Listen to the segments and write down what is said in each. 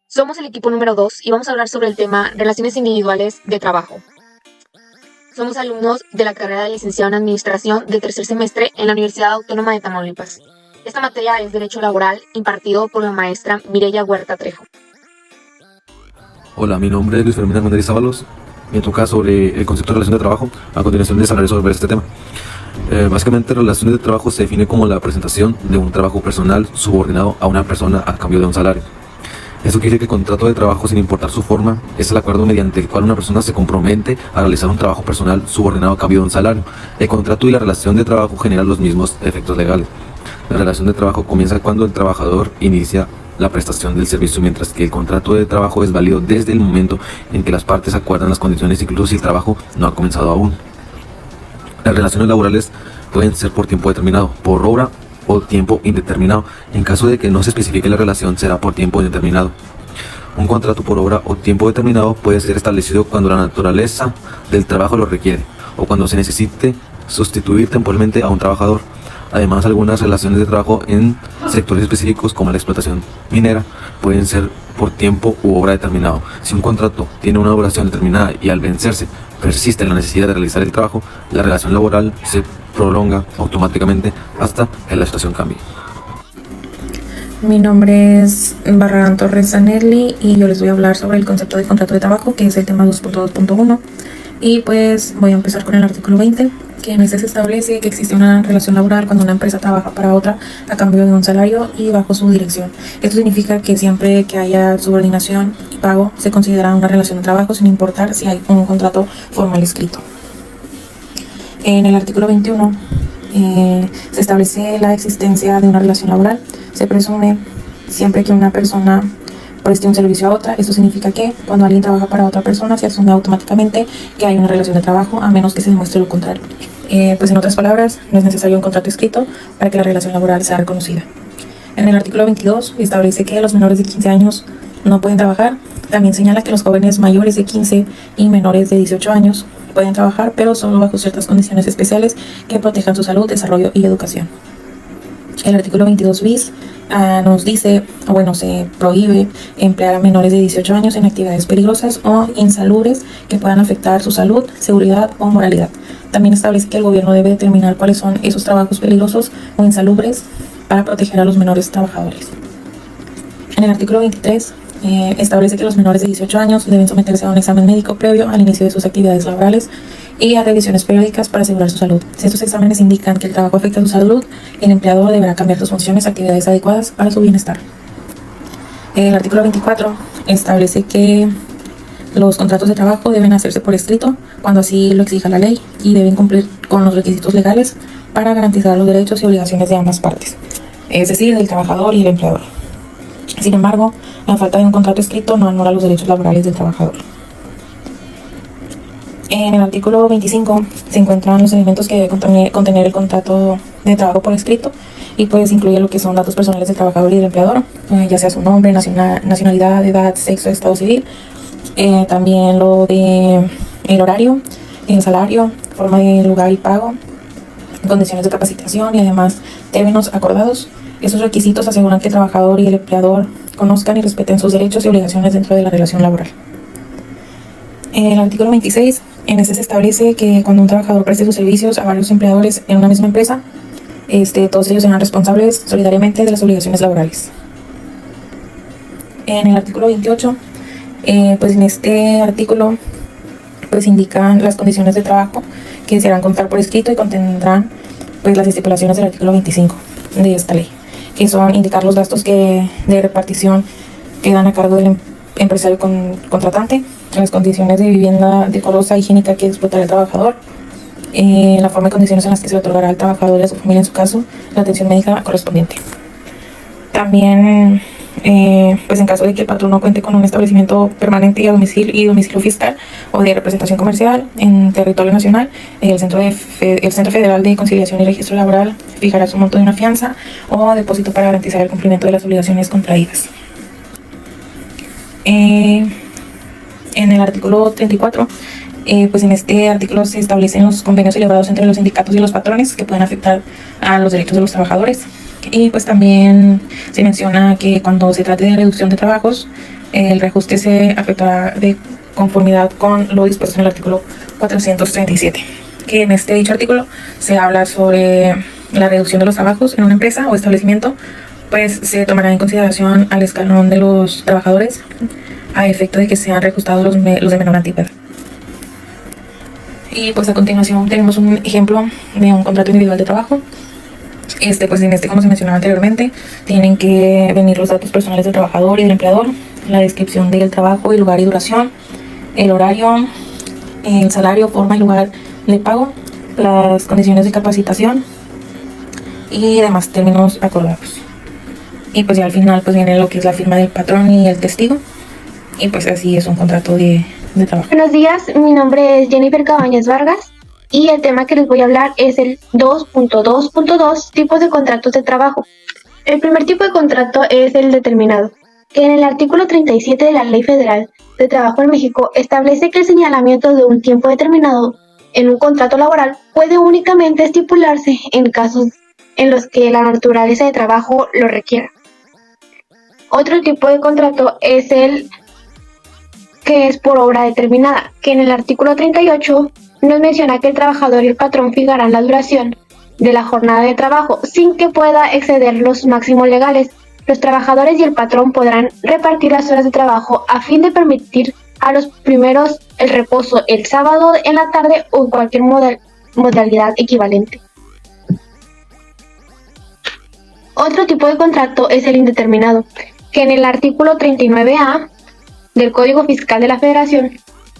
Somos el equipo número 2 y vamos a hablar sobre el tema relaciones individuales de trabajo. Somos alumnos de la carrera de licenciado en Administración de tercer semestre en la Universidad Autónoma de Tamaulipas. Esta materia es Derecho Laboral, impartido por la maestra Mireya Huerta Trejo. Hola, mi nombre es Luis Fermín Armendariz Ábalos. Me toca sobre el concepto de relación de trabajo. A continuación les hablaré sobre este tema. Básicamente, relación de trabajo se define como la presentación de un trabajo personal subordinado a una persona a cambio de un salario. Esto quiere decir que el contrato de trabajo, sin importar su forma, es el acuerdo mediante el cual una persona se compromete a realizar un trabajo personal subordinado a cambio de un salario. El contrato y la relación de trabajo generan los mismos efectos legales. La relación de trabajo comienza cuando el trabajador inicia la prestación del servicio, mientras que el contrato de trabajo es válido desde el momento en que las partes acuerdan las condiciones, incluso si el trabajo no ha comenzado aún. Las relaciones laborales pueden ser por tiempo determinado, por obra o tiempo indeterminado. En caso de que no se especifique la relación, será por tiempo indeterminado. Un contrato por obra o tiempo determinado puede ser establecido cuando la naturaleza del trabajo lo requiere o cuando se necesite sustituir temporalmente a un trabajador. Además, algunas relaciones de trabajo en sectores específicos, como la explotación minera, pueden ser por tiempo u obra determinado. Si un contrato tiene una duración determinada y al vencerse persiste la necesidad de realizar el trabajo, la relación laboral se prolonga automáticamente hasta que la situación cambie. Mi nombre es Barragán Torres Zanelli y yo les voy a hablar sobre el concepto de contrato de trabajo, que es el tema 2.2.1. Y pues voy a empezar con el artículo 20, que en este se establece que existe una relación laboral cuando una empresa trabaja para otra a cambio de un salario y bajo su dirección. Esto significa que siempre que haya subordinación y pago se considera una relación de trabajo sin importar si hay un contrato formal escrito. En el artículo 21 se establece la existencia de una relación laboral. Se presume siempre que una persona preste un servicio a otra. Esto significa que cuando alguien trabaja para otra persona se asume automáticamente que hay una relación de trabajo, a menos que se demuestre lo contrario. Pues en otras palabras, no es necesario un contrato escrito para que la relación laboral sea reconocida. En el artículo 22 establece que los menores de 15 años no pueden trabajar. También señala que los jóvenes mayores de 15 y menores de 18 años pueden trabajar, pero solo bajo ciertas condiciones especiales que protejan su salud, desarrollo y educación. El artículo 22 bis nos dice, se prohíbe emplear a menores de 18 años en actividades peligrosas o insalubres que puedan afectar su salud, seguridad o moralidad. También establece que el gobierno debe determinar cuáles son esos trabajos peligrosos o insalubres para proteger a los menores trabajadores. En el artículo 23 establece que los menores de 18 años deben someterse a un examen médico previo al inicio de sus actividades laborales y a revisiones periódicas para asegurar su salud. Si estos exámenes indican que el trabajo afecta a su salud, el empleador deberá cambiar sus funciones a actividades adecuadas para su bienestar. El artículo 24 establece que los contratos de trabajo deben hacerse por escrito cuando así lo exija la ley y deben cumplir con los requisitos legales para garantizar los derechos y obligaciones de ambas partes, es decir, del trabajador y el empleador. Sin embargo, la falta de un contrato escrito no anula los derechos laborales del trabajador. En el artículo 25 se encuentran los elementos que debe contener el contrato de trabajo por escrito y pues incluye lo que son datos personales del trabajador y del empleador, ya sea su nombre, nacionalidad, edad, sexo, estado civil, también lo de el horario, el salario, forma de lugar y pago, condiciones de capacitación y además términos acordados. Esos requisitos aseguran que el trabajador y el empleador conozcan y respeten sus derechos y obligaciones dentro de la relación laboral. En el artículo 26, en este se establece que cuando un trabajador preste sus servicios a varios empleadores en una misma empresa, todos ellos serán responsables solidariamente de las obligaciones laborales. En el artículo 28, pues en este artículo pues indican las condiciones de trabajo que se harán constar por escrito y contendrán pues las estipulaciones del artículo 25 de esta ley, que son indicar los gastos de repartición que dan a cargo del empresario contratante, las condiciones de vivienda decorosa, higiénica que explotará el trabajador, la forma y condiciones en las que se le otorgará al trabajador y a su familia, en su caso, la atención médica correspondiente. También, pues en caso de que el patrón no cuente con un establecimiento permanente y domicilio fiscal o de representación comercial en territorio nacional, el Centro Federal de Conciliación y Registro Laboral fijará su monto de una fianza o depósito para garantizar el cumplimiento de las obligaciones contraídas. En el artículo 34, pues en este artículo se establecen los convenios celebrados entre los sindicatos y los patrones que pueden afectar a los derechos de los trabajadores. Y pues también se menciona que cuando se trate de reducción de trabajos, el reajuste se afectará de conformidad con lo dispuesto en el artículo 437, que en este dicho artículo se habla sobre la reducción de los trabajos en una empresa o establecimiento, pues se tomará en consideración al escalón de los trabajadores a efecto de que sean reajustados los de menor antigüedad. Y pues a continuación tenemos un ejemplo de un contrato individual de trabajo. Pues en como se mencionaba anteriormente, tienen que venir los datos personales del trabajador y del empleador, la descripción del trabajo, el lugar y duración, el horario, el salario, forma y lugar de pago, las condiciones de capacitación y demás términos acordados. Y pues ya al final pues viene lo que es la firma del patrón y el testigo, y pues así es un contrato de trabajo. Buenos días, mi nombre es Jennifer Cabañas Vargas y el tema que les voy a hablar es el 2.2.2 tipos de contratos de trabajo. El primer tipo de contrato es el determinado, que en el artículo 37 de la Ley Federal de Trabajo en México establece que el señalamiento de un tiempo determinado en un contrato laboral puede únicamente estipularse en casos en los que la naturaleza de trabajo lo requiera. Otro tipo de contrato es el que es por obra determinada, que en el artículo 38 nos menciona que el trabajador y el patrón fijarán la duración de la jornada de trabajo sin que pueda exceder los máximos legales. Los trabajadores y el patrón podrán repartir las horas de trabajo a fin de permitir a los primeros el reposo el sábado en la tarde o en cualquier modalidad equivalente. Otro tipo de contrato es el indeterminado, que en el artículo 39A del Código Fiscal de la Federación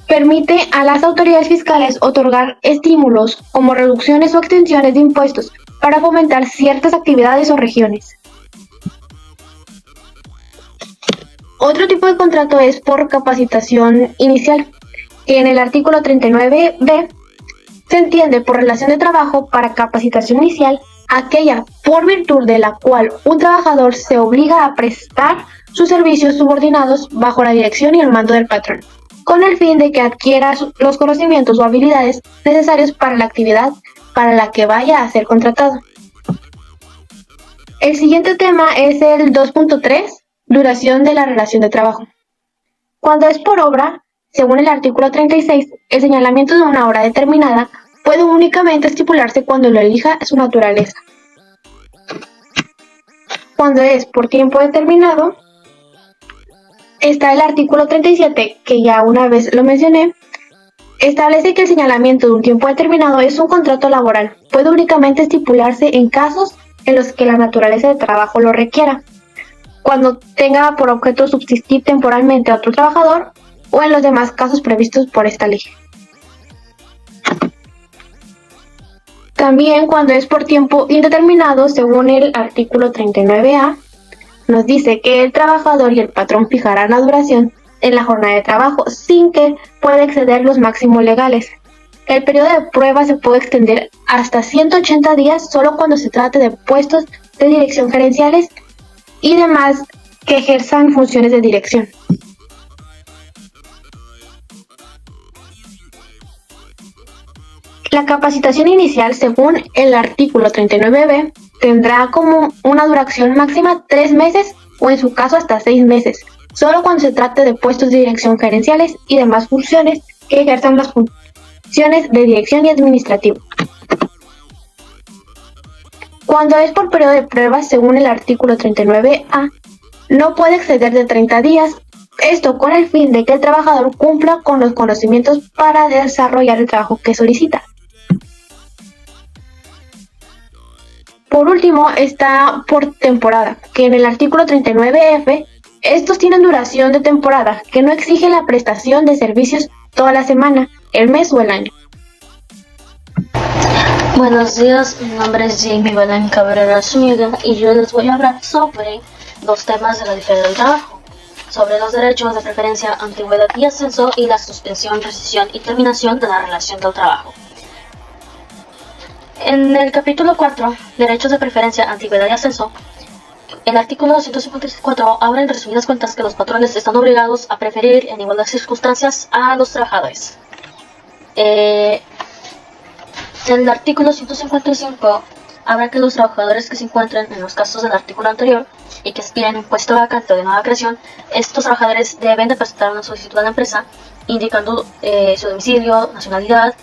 permite a las autoridades fiscales otorgar estímulos como reducciones o extensiones de impuestos para fomentar ciertas actividades o regiones. Otro tipo de contrato es por capacitación inicial, que en el artículo 39b se entiende por relación de trabajo para capacitación inicial aquella por virtud de la cual un trabajador se obliga a prestar sus servicios subordinados bajo la dirección y el mando del patrón, con el fin de que adquiera los conocimientos o habilidades necesarios para la actividad para la que vaya a ser contratado. El siguiente tema es el 2.3, duración de la relación de trabajo. Cuando es por obra, según el artículo 36, el señalamiento de una hora determinada puede únicamente estipularse cuando lo elija su naturaleza. Cuando es por tiempo determinado, está el artículo 37, que ya una vez lo mencioné, establece que el señalamiento de un tiempo determinado es un contrato laboral. Puede únicamente estipularse en casos en los que la naturaleza de trabajo lo requiera, cuando tenga por objeto subsistir temporalmente a otro trabajador o en los demás casos previstos por esta ley. También cuando es por tiempo indeterminado, según el artículo 39A, nos dice que el trabajador y el patrón fijarán la duración en la jornada de trabajo sin que pueda exceder los máximos legales. El periodo de prueba se puede extender hasta 180 días solo cuando se trate de puestos de dirección gerenciales y demás que ejerzan funciones de dirección. La capacitación inicial, según el artículo 39b, tendrá como una duración máxima 3 meses o en su caso hasta 6 meses, solo cuando se trate de puestos de dirección gerenciales y demás funciones que ejerzan las funciones de dirección y administrativo. Cuando es por periodo de prueba, según el artículo 39A, no puede exceder de 30 días, esto con el fin de que el trabajador cumpla con los conocimientos para desarrollar el trabajo que solicita. Por último está por temporada, que en el artículo 39F, estos tienen duración de temporada, que no exige la prestación de servicios toda la semana, el mes o el año. Buenos días, mi nombre es Jamie Belén Cabrera Zúñiga y yo les voy a hablar sobre dos temas de la Ley Federal del Trabajo, sobre los derechos de preferencia, antigüedad y ascenso y la suspensión, rescisión y terminación de la relación del trabajo. En el capítulo 4, derechos de preferencia, antigüedad y ascenso, el artículo 254 habla en resumidas cuentas que los patrones están obligados a preferir en igualdad de circunstancias a los trabajadores. El artículo 155 habrá que los trabajadores que se encuentren en los casos del artículo anterior y que aspiren a un puesto vacante o de nueva creación, estos trabajadores deben de presentar una solicitud a la empresa indicando su domicilio, nacionalidad,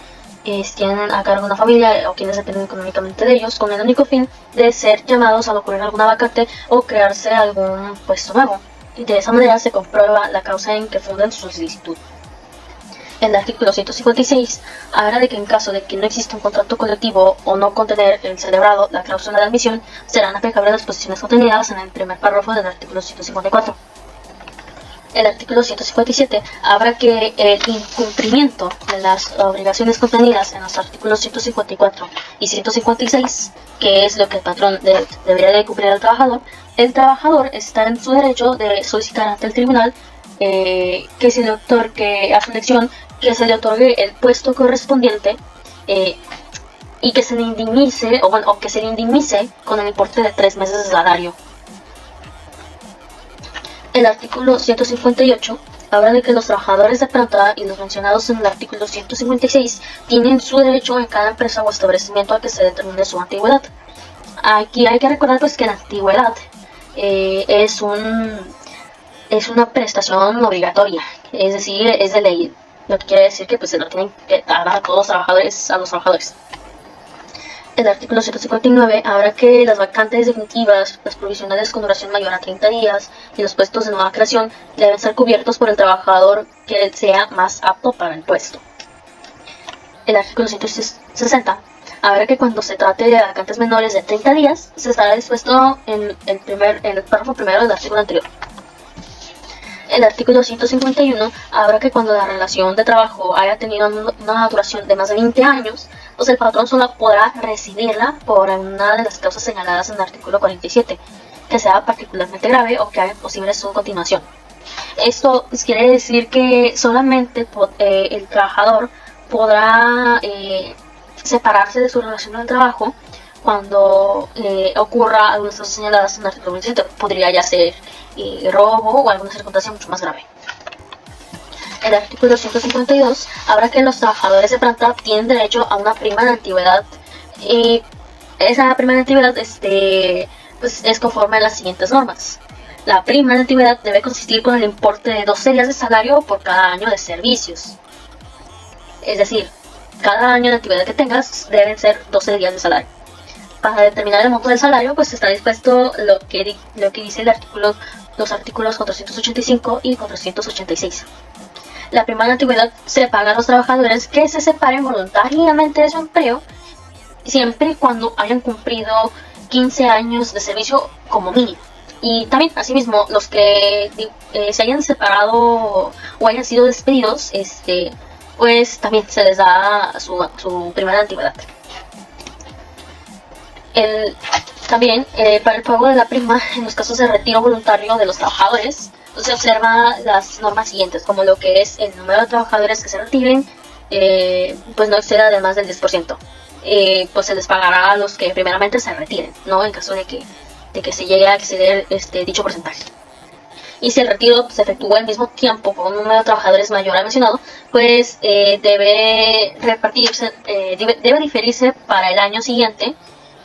si tienen a cargo una familia o quienes dependen económicamente de ellos, con el único fin de ser llamados al ocurrir alguna vacante o crearse algún puesto nuevo. Y de esa manera se comprueba la causa en que funden su solicitud. El artículo 156 habla de que en caso de que no exista un contrato colectivo o no contener el celebrado la cláusula de admisión, serán aplicables las disposiciones contenidas en el primer párrafo del artículo 154. El artículo 157 habla que el incumplimiento de las obligaciones contenidas en los artículos 154 y 156, que es lo que el patrón debería de cumplir al trabajador, el trabajador está en su derecho de solicitar ante el tribunal que se le otorgue a su elección, que se le otorgue el puesto correspondiente y que se le indemnice o que se le indemnice con el importe de 3 meses de salario. El artículo 158 habla de que los trabajadores de planta y los mencionados en el artículo 156 tienen su derecho en cada empresa o establecimiento a que se determine su antigüedad. Aquí hay que recordar pues que la antigüedad es una prestación obligatoria, es decir, es de ley, lo que quiere decir que pues se lo tienen que dar a todos los trabajadores. El artículo 159 habla que las vacantes definitivas, las provisionales con duración mayor a 30 días y los puestos de nueva creación deben ser cubiertos por el trabajador que sea más apto para el puesto. El artículo 160 habla que cuando se trate de vacantes menores de 30 días se estará dispuesto en el párrafo primero del artículo anterior. El artículo 151 habla que cuando la relación de trabajo haya tenido una duración de más de 20 años, pues el patrón solo podrá rescindirla por una de las causas señaladas en el artículo 47, que sea particularmente grave o que haga imposible su continuación. Esto pues, quiere decir que solamente el trabajador podrá separarse de su relación de trabajo cuando ocurra algunas cosas señaladas en el artículo 27. Podría ya ser robo o alguna circunstancia mucho más grave. El artículo 152 habla que los trabajadores de planta tienen derecho a una prima de antigüedad y esa prima de antigüedad pues es conforme a las siguientes normas. La prima de antigüedad debe consistir con el importe de 12 días de salario por cada año de servicios. Es decir, cada año de antigüedad que tengas deben ser 12 días de salario. Para determinar el monto del salario, pues está dispuesto lo que dice los artículos 485 y 486. La prima de antigüedad se paga a los trabajadores que se separen voluntariamente de su empleo, siempre y cuando hayan cumplido 15 años de servicio como mínimo. Y también, asimismo, los que se hayan separado o hayan sido despedidos, pues también se les da su prima de antigüedad. También, para el pago de la prima, en los casos de retiro voluntario de los trabajadores, se observa las normas siguientes, como lo que es el número de trabajadores que se retiren, pues no exceda de más del 10%. Pues se les pagará a los que primeramente se retiren, ¿no? En caso de que se llegue a exceder dicho porcentaje. Y si el retiro se efectúa al mismo tiempo con un número de trabajadores mayor al mencionado, pues debe diferirse para el año siguiente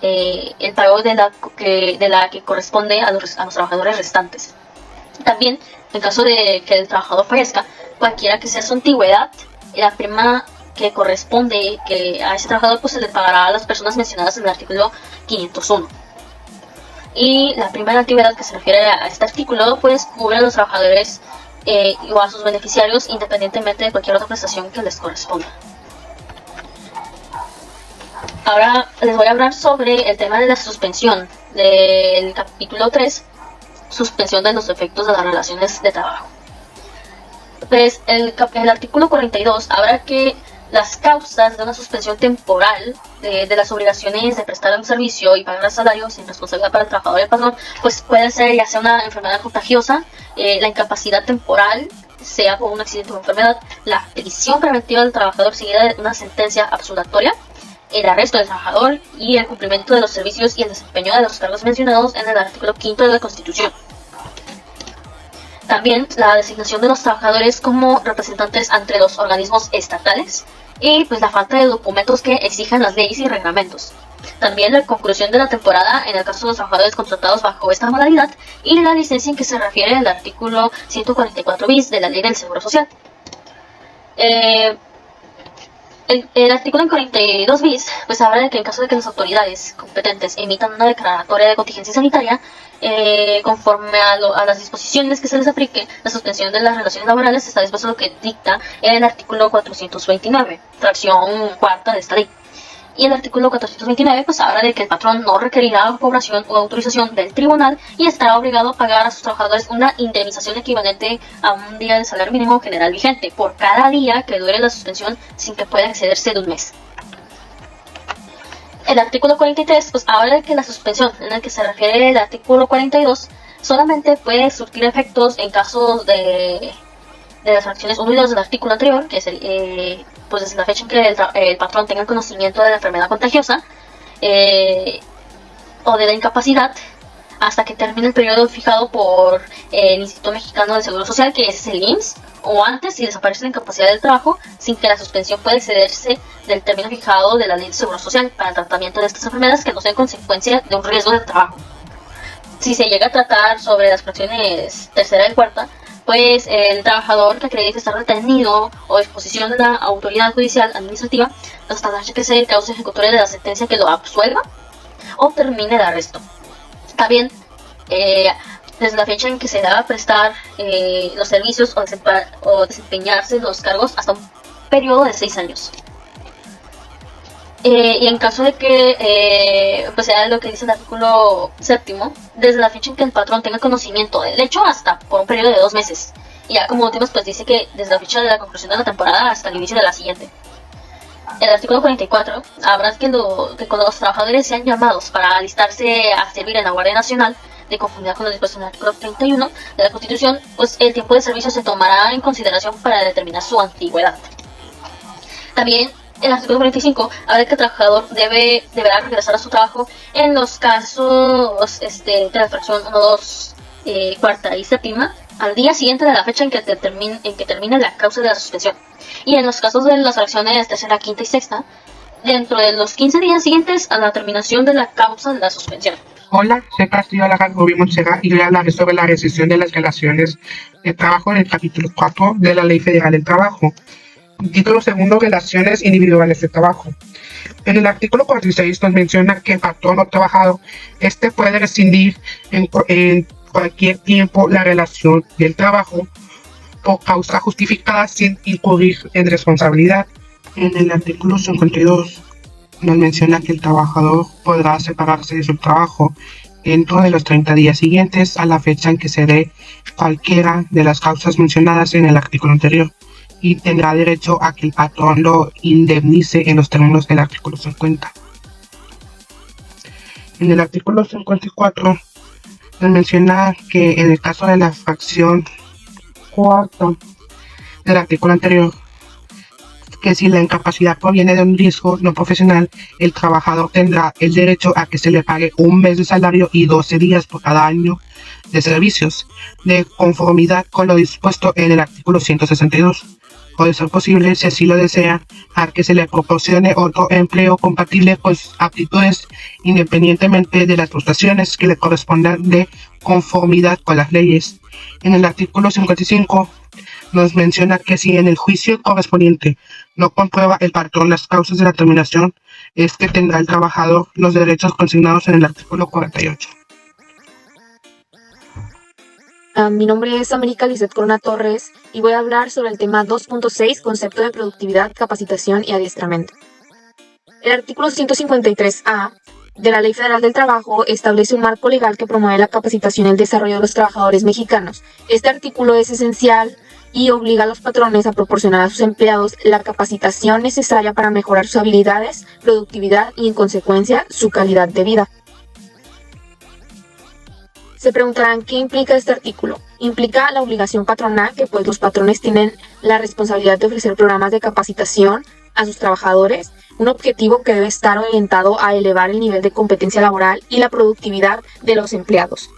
el pago de la que corresponde a los trabajadores restantes. También, en caso de que el trabajador fallezca, cualquiera que sea su antigüedad, la prima que corresponde a ese trabajador pues se le pagará a las personas mencionadas en el artículo 501. Y la prima de antigüedad que se refiere a este artículo pues cubre a los trabajadores o a sus beneficiarios independientemente de cualquier otra prestación que les corresponda. Ahora les voy a hablar sobre el tema de la suspensión del capítulo 3, suspensión de los efectos de las relaciones de trabajo. Pues el artículo 42 habla que las causas de una suspensión temporal de las obligaciones de prestar un servicio y pagar el salario sin responsabilidad para el trabajador y el patrón, pues puede ser ya sea una enfermedad contagiosa, la incapacidad temporal, sea por un accidente o enfermedad, la prisión preventiva del trabajador seguida de una sentencia absolutoria, el arresto del trabajador y el cumplimiento de los servicios y el desempeño de los cargos mencionados en el artículo 5 de la Constitución. También la designación de los trabajadores como representantes ante los organismos estatales y pues la falta de documentos que exijan las leyes y reglamentos. También la conclusión de la temporada en el caso de los trabajadores contratados bajo esta modalidad y la licencia en que se refiere el artículo 144 bis de la Ley del Seguro Social. El artículo 42 bis pues habla de que en caso de que las autoridades competentes emitan una declaratoria de contingencia sanitaria, conforme a las disposiciones que se les aplique, la suspensión de las relaciones laborales está dispuesto lo que dicta el artículo 429, fracción cuarta de esta ley. Y el artículo 429 pues habla de que el patrón no requerirá aprobación o autorización del tribunal y estará obligado a pagar a sus trabajadores una indemnización equivalente a un día de salario mínimo general vigente por cada día que dure la suspensión sin que pueda excederse de un mes. El artículo 43 pues habla de que la suspensión en el que se refiere el artículo 42 solamente puede surtir efectos en casos de las fracciones 1 y 2 del artículo anterior, que es pues desde la fecha en que el patrón tenga conocimiento de la enfermedad contagiosa o de la incapacidad hasta que termine el periodo fijado por el Instituto Mexicano del Seguro Social, que es el IMSS, o antes si desaparece la incapacidad del trabajo sin que la suspensión pueda excederse del término fijado de la Ley del Seguro Social para el tratamiento de estas enfermedades que no sean consecuencia de un riesgo de trabajo. Si se llega a tratar sobre las fracciones tercera y cuarta, pues el trabajador que acredite estar retenido o exposición de la autoridad judicial administrativa hasta la fecha que se causa ejecutoria de la sentencia que lo absuelva o termine el arresto. También, desde la fecha en que se deba prestar los servicios o desempeñarse los cargos hasta un periodo de 6 años. Y en caso de que pues sea lo que dice el artículo séptimo, desde la fecha en que el patrón tenga conocimiento del hecho hasta por un periodo de 2 meses. Y ya como últimos pues dice que desde la fecha de la conclusión de la temporada hasta el inicio de la siguiente. El artículo 44 habla que cuando los trabajadores sean llamados para alistarse a servir en la Guardia Nacional, de conformidad con lo dispuesto en el artículo 31 de la Constitución, pues el tiempo de servicio se tomará en consideración para determinar antigüedad. También el artículo 45 habla que el trabajador deberá regresar a su trabajo en los casos de la fracción 1, 2, cuarta y séptima al día siguiente de la fecha en que termine la causa de la suspensión. Y en los casos de las fracciones tercera, quinta y sexta, dentro de los 15 días siguientes a la terminación de la causa de la suspensión. Hola, soy Castillo Alarán Rubí Montserrat y voy a hablar sobre la rescisión de las relaciones de trabajo en el capítulo 4 de la Ley Federal del Trabajo. Título segundo, relaciones individuales de trabajo. En el artículo 46 nos menciona que el patrón o trabajador puede rescindir en cualquier tiempo la relación del trabajo por causa justificada sin incurrir en responsabilidad. En el artículo 52 nos menciona que el trabajador podrá separarse de su trabajo dentro de los 30 días siguientes a la fecha en que se dé cualquiera de las causas mencionadas en el artículo anterior, y tendrá derecho a que el patrón lo indemnice en los términos del artículo 50. En el artículo 54 nos menciona que en el caso de la fracción cuarta del artículo anterior, que si la incapacidad proviene de un riesgo no profesional, el trabajador tendrá el derecho a que se le pague un mes de salario y 12 días por cada año de servicios, de conformidad con lo dispuesto en el artículo 162. O de ser posible, si así lo desea, a que se le proporcione otro empleo compatible con sus aptitudes, independientemente de las prestaciones que le correspondan de conformidad con las leyes. En el artículo 55 nos menciona que si en el juicio correspondiente no comprueba el patrón las causas de la terminación, es que tendrá el trabajador los derechos consignados en el artículo 48. Mi nombre es América Lizeth Corona Torres y voy a hablar sobre el tema 2.6, concepto de productividad, capacitación y adiestramiento. El artículo 153A de la Ley Federal del Trabajo establece un marco legal que promueve la capacitación y el desarrollo de los trabajadores mexicanos. Este artículo es esencial y obliga a los patrones a proporcionar a sus empleados la capacitación necesaria para mejorar sus habilidades, productividad y, en consecuencia, su calidad de vida. Se preguntarán qué implica este artículo. Implica la obligación patronal, que pues los patrones tienen la responsabilidad de ofrecer programas de capacitación a sus trabajadores, un objetivo que debe estar orientado a elevar el nivel de competencia laboral y la productividad de los empleados.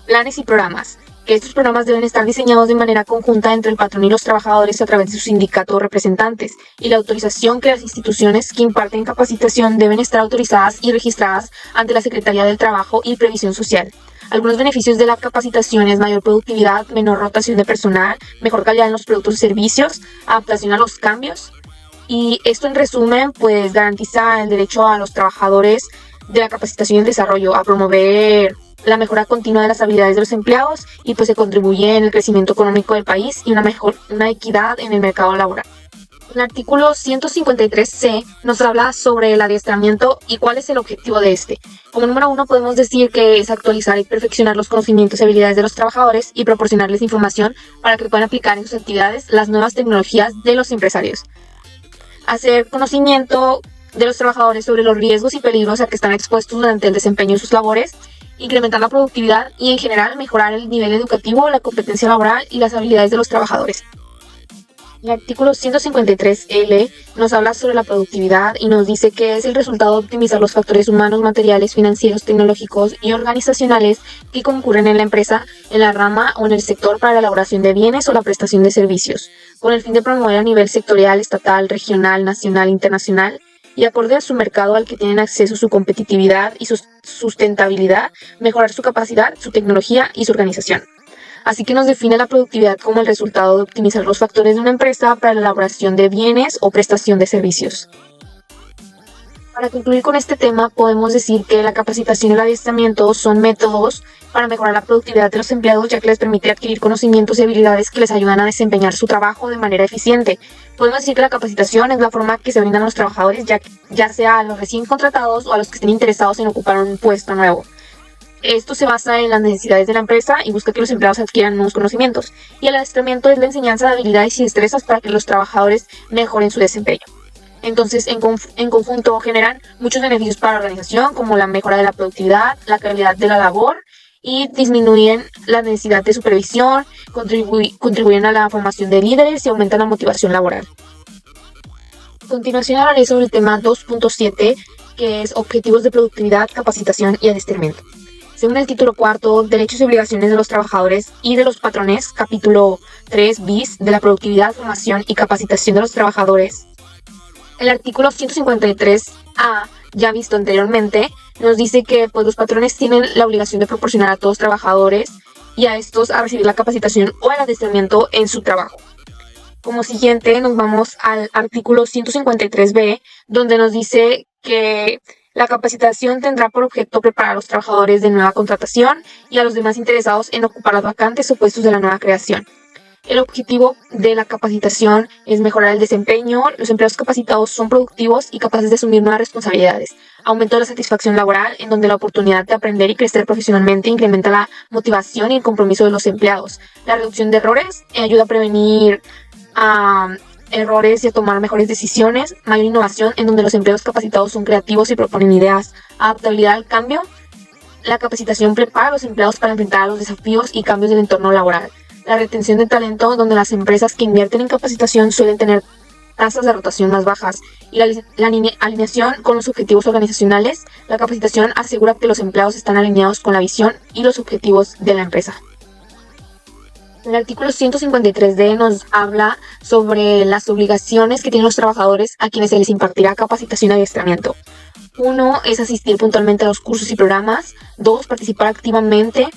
Planes y programas. que estos programas deben estar diseñados de manera conjunta entre el patrón y los trabajadores a través de sus sindicatos representantes, y la autorización que las instituciones que imparten capacitación deben estar autorizadas y registradas ante la Secretaría del Trabajo y Previsión Social. Algunos beneficios de la capacitación es mayor productividad, menor rotación de personal, mejor calidad en los productos y servicios, adaptación a los cambios. Y esto en resumen, pues garantiza el derecho a los trabajadores de la capacitación y el desarrollo, a promover la mejora continua de las habilidades de los empleados, y pues se contribuye en el crecimiento económico del país y una equidad en el mercado laboral. El artículo 153C nos habla sobre el adiestramiento y cuál es el objetivo de este. Como número 1 podemos decir que es actualizar y perfeccionar los conocimientos y habilidades de los trabajadores y proporcionarles información para que puedan aplicar en sus actividades las nuevas tecnologías de los empresarios. Hacer conocimiento de los trabajadores sobre los riesgos y peligros a que están expuestos durante el desempeño de sus labores, incrementar la productividad y en general mejorar el nivel educativo, la competencia laboral y las habilidades de los trabajadores. El artículo 153L nos habla sobre la productividad y nos dice que es el resultado de optimizar los factores humanos, materiales, financieros, tecnológicos y organizacionales que concurren en la empresa, en la rama o en el sector para la elaboración de bienes o la prestación de servicios, con el fin de promover a nivel sectorial, estatal, regional, nacional, internacional y acorde a su mercado al que tienen acceso su competitividad y su sustentabilidad, mejorar su capacidad, su tecnología y su organización. Así que nos define la productividad como el resultado de optimizar los factores de una empresa para la elaboración de bienes o prestación de servicios. Para concluir con este tema, podemos decir que la capacitación y el adiestramiento son métodos para mejorar la productividad de los empleados, ya que les permite adquirir conocimientos y habilidades que les ayudan a desempeñar su trabajo de manera eficiente. Podemos decir que la capacitación es la forma que se brindan a los trabajadores, ya sea a los recién contratados o a los que estén interesados en ocupar un puesto nuevo. Esto se basa en las necesidades de la empresa y busca que los empleados adquieran nuevos conocimientos. Y el adiestramiento es la enseñanza de habilidades y destrezas para que los trabajadores mejoren su desempeño. Entonces, en conjunto generan muchos beneficios para la organización, como la mejora de la productividad, la calidad de la labor, y disminuyen la necesidad de supervisión, contribuyen a la formación de líderes y aumentan la motivación laboral. A continuación hablaré sobre el tema 2.7, que es Objetivos de Productividad, Capacitación y Adiestramiento. Según el título 4, Derechos y obligaciones de los trabajadores y de los patrones, capítulo 3 bis de la productividad, formación y capacitación de los trabajadores, el artículo 153A, ya visto anteriormente, nos dice que pues, los patrones tienen la obligación de proporcionar a todos los trabajadores y a estos a recibir la capacitación o el adiestramiento en su trabajo. Como siguiente nos vamos al artículo 153B, donde nos dice que la capacitación tendrá por objeto preparar a los trabajadores de nueva contratación y a los demás interesados en ocupar las vacantes o puestos de la nueva creación. El objetivo de la capacitación es mejorar el desempeño. Los empleados capacitados son productivos y capaces de asumir nuevas responsabilidades. Aumento de la satisfacción laboral, en donde la oportunidad de aprender y crecer profesionalmente incrementa la motivación y el compromiso de los empleados. La reducción de errores ayuda a prevenir errores y a tomar mejores decisiones. Mayor innovación, en donde los empleados capacitados son creativos y proponen ideas. Adaptabilidad al cambio. La capacitación prepara a los empleados para enfrentar los desafíos y cambios del entorno laboral. La retención de talento, donde las empresas que invierten en capacitación suelen tener tasas de rotación más bajas. Y la alineación con los objetivos organizacionales. La capacitación asegura que los empleados están alineados con la visión y los objetivos de la empresa. El artículo 153D nos habla sobre las obligaciones que tienen los trabajadores a quienes se les impartirá capacitación y adiestramiento. 1 es asistir puntualmente a los cursos y programas. 2, participar activamente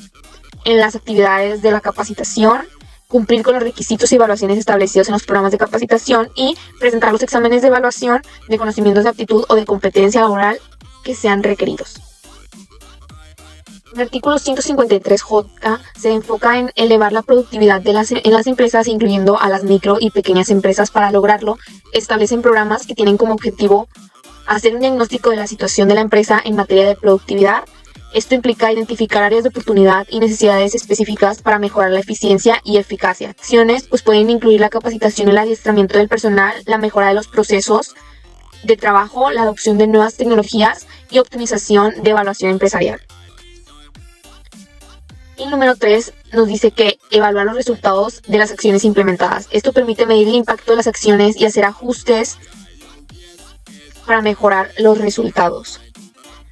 en las actividades de la capacitación. Cumplir con los requisitos y evaluaciones establecidos en los programas de capacitación y presentar los exámenes de evaluación de conocimientos de aptitud o de competencia laboral que sean requeridos. El artículo 153J se enfoca en elevar la productividad en las empresas, incluyendo a las micro y pequeñas empresas. Para lograrlo, establecen programas que tienen como objetivo hacer un diagnóstico de la situación de la empresa en materia de productividad. Esto implica identificar áreas de oportunidad y necesidades específicas para mejorar la eficiencia y eficacia. Acciones pueden incluir la capacitación y el adiestramiento del personal, la mejora de los procesos de trabajo, la adopción de nuevas tecnologías y optimización de evaluación empresarial. Y número 3 nos dice que evaluar los resultados de las acciones implementadas. Esto permite medir el impacto de las acciones y hacer ajustes para mejorar los resultados.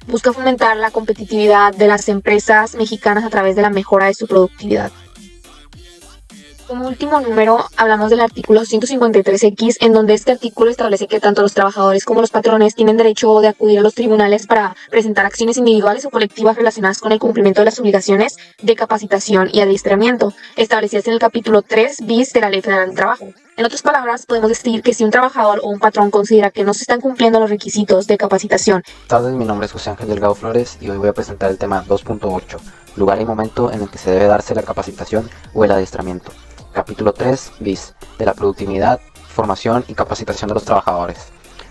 Busca fomentar la competitividad de las empresas mexicanas a través de la mejora de su productividad. Como último número, hablamos del artículo 153X, en donde este artículo establece que tanto los trabajadores como los patrones tienen derecho de acudir a los tribunales para presentar acciones individuales o colectivas relacionadas con el cumplimiento de las obligaciones de capacitación y adiestramiento, establecidas en el capítulo 3 bis de la Ley Federal del Trabajo. En otras palabras, podemos decir que si un trabajador o un patrón considera que no se están cumpliendo los requisitos de capacitación. Buenas tardes, mi nombre es José Ángel Delgado Flores y hoy voy a presentar el tema 2.8, lugar y momento en el que se debe darse la capacitación o el adiestramiento. Capítulo 3 bis, de la productividad, formación y capacitación de los trabajadores.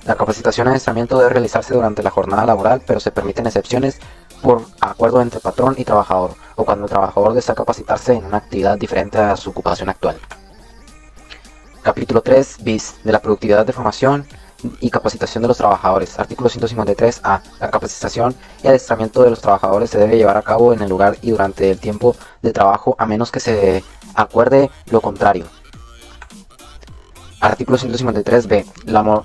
La capacitación y adiestramiento debe realizarse durante la jornada laboral, pero se permiten excepciones por acuerdo entre patrón y trabajador, o cuando el trabajador desea capacitarse en una actividad diferente a su ocupación actual. Capítulo 3 bis, de la productividad de formación y capacitación de los trabajadores. Artículo 153A. La capacitación y adiestramiento de los trabajadores se debe llevar a cabo en el lugar y durante el tiempo de trabajo, a menos que se acuerde lo contrario. Artículo 153b.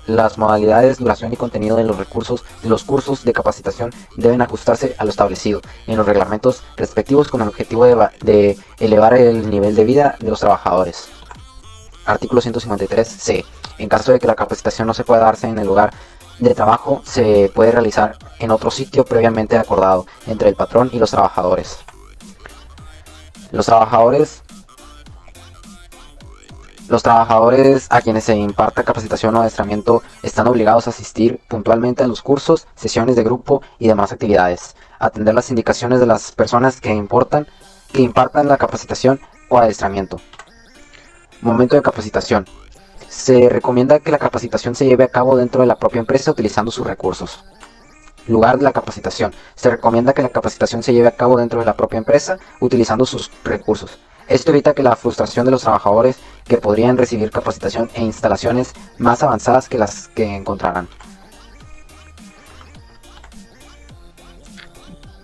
Las modalidades, duración y contenido de los cursos de capacitación deben ajustarse a lo establecido en los reglamentos respectivos con el objetivo de elevar el nivel de vida de los trabajadores. Artículo 153c. En caso de que la capacitación no se pueda darse en el lugar de trabajo, se puede realizar en otro sitio previamente acordado entre el patrón y los trabajadores. Los trabajadores a quienes se imparta capacitación o adiestramiento están obligados a asistir puntualmente a los cursos, sesiones de grupo y demás actividades, atender las indicaciones de las personas que impartan la capacitación o adiestramiento. Momento de capacitación. Se recomienda que la capacitación se lleve a cabo dentro de la propia empresa utilizando sus recursos. Lugar de la capacitación. Se recomienda que la capacitación se lleve a cabo dentro de la propia empresa utilizando sus recursos. Esto evita que la frustración de los trabajadores que podrían recibir capacitación e instalaciones más avanzadas que las que encontrarán.